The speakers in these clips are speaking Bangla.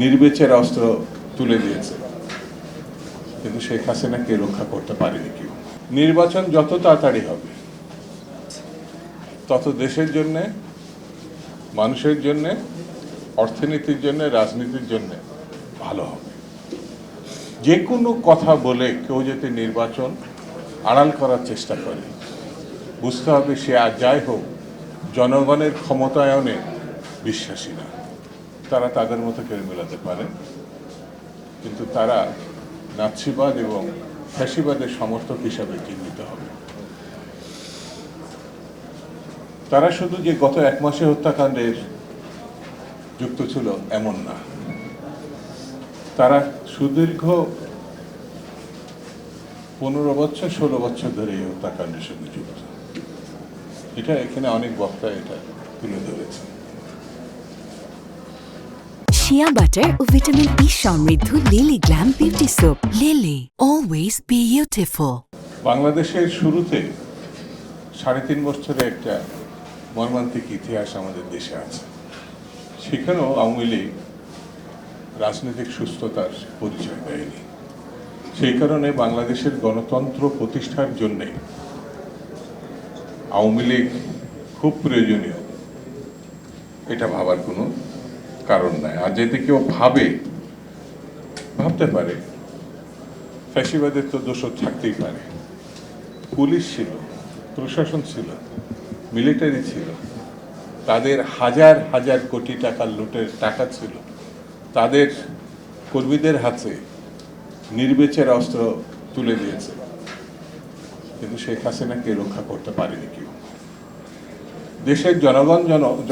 নির্বিচার অস্ত্র তুলে দিয়েছে, কিন্তু শেখ হাসিনাকে রক্ষা করতে পারেনি কেউ। নির্বাচন যত তাড়াতাড়ি হবে তত দেশের জন্য, মানুষের জন্য, অর্থনীতির জন্য, রাজনীতির জন্য ভালো হবে। যে কোনো কথা বলে কেউ যদি নির্বাচন আড়াল করার চেষ্টা করে, বুঝতে হবে সে আর যাই হোক জনগণের ক্ষমতায়নে বিশ্বাসী না। তারা তাদের মতো করে মেলাতে পারে, কিন্তু তারা নাৎসিবাদ এবং ফ্যাসিবাদের সমর্থক হিসাবে চিহ্নিত হবে। তারা শুধু যে গত এক মাসে হত্যাকাণ্ডের যুক্ত ছিল এমন না, তারা সুদীর্ঘ 15 বছর 16 বছর ধরে এই হত্যাকাণ্ডের সঙ্গে যুক্ত। এটা এখানে অনেক বক্তা এটা তুলে ধরেছে। শিয়া বাটার ও ভিটামিন ই সমৃদ্ধ lily glam beauty soap. Lily, always beautiful. বাংলাদেশের শুরুতে 3.5 বছরের একটা মর্মান্তিক ইতিহাস আমাদের দেশে আছে। সেখানেও আওয়ামী লীগ রাজনৈতিক সুস্থতার পরিচয় দেয়নি। সেই কারণে বাংলাদেশের গণতন্ত্র প্রতিষ্ঠার জন্যে আওয়ামী লীগ খুব প্রয়োজনীয়, এটা ভাবার কোনো কারণ নাই। আর যদি কেউ ভাবতে পারে ফ্যাসিবাদের তো দোষ থাকতেই পারে, পুলিশ ছিল, প্রশাসন ছিল, মিলিটারি ছিল, তাদের হাজার হাজার কোটি টাকার লুটের টাকা ছিল, তাদের কর্মীদের হাতে নির্বিচার অস্ত্র তুলে দিয়েছে, কিন্তু শেখ হাসিনাকে রক্ষা করতে পারেনি কেউ। দেশের জনগণ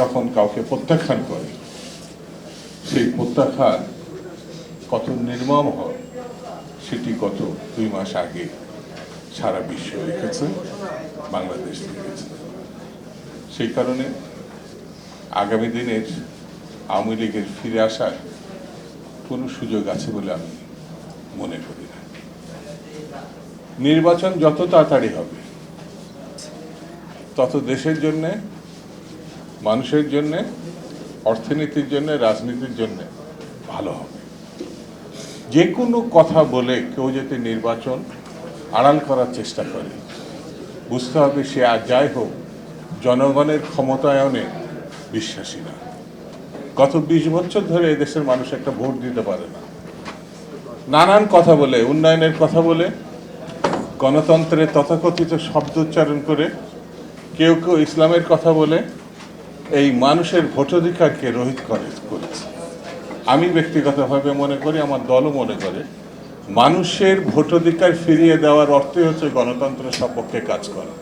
যখন কাউকে প্রত্যাখ্যান করে, সেই প্রত্যাখ্যান কত নির্মম হয় সেটি গত 2 মাস আগে সারা বিশ্ব দেখেছে, বাংলাদেশ দেখেছে। সেই কারণে আগামী দিনের আওয়ামী লীগের ফিরে আসার কোনো সুযোগ আছে বলে আমি মনে করি না। নির্বাচন যত তাড়াতাড়ি হবে তত দেশের জন্য, মানুষের জন্য, অর্থনীতির জন্য, রাজনীতির জন্য ভালো হবে। যে কোনো কথা বলে কেউ যদি নির্বাচন আড়াল করার চেষ্টা করে, বুঝতে হবে সে আর যাই হোক জনগণের ক্ষমতায়নে বিশ্বাসী না। গত 20 বছর ধরে এদেশের মানুষ একটা ভোট দিতে পারে না। নানান কথা বলে, উন্নয়নের কথা বলে, গণতন্ত্রের তথাকথিত শব্দ উচ্চারণ করে, কেউ কেউ ইসলামের কথা বলে এই মানুষের ভোটাধিকারকে রহিত করেছে। আমি ব্যক্তিগতভাবে মনে করি, আমার দলও মনে করে, মানুষের ভোটাধিকার ফিরিয়ে দেওয়ার অর্থই হচ্ছে গণতন্ত্রের সপক্ষে কাজ করা।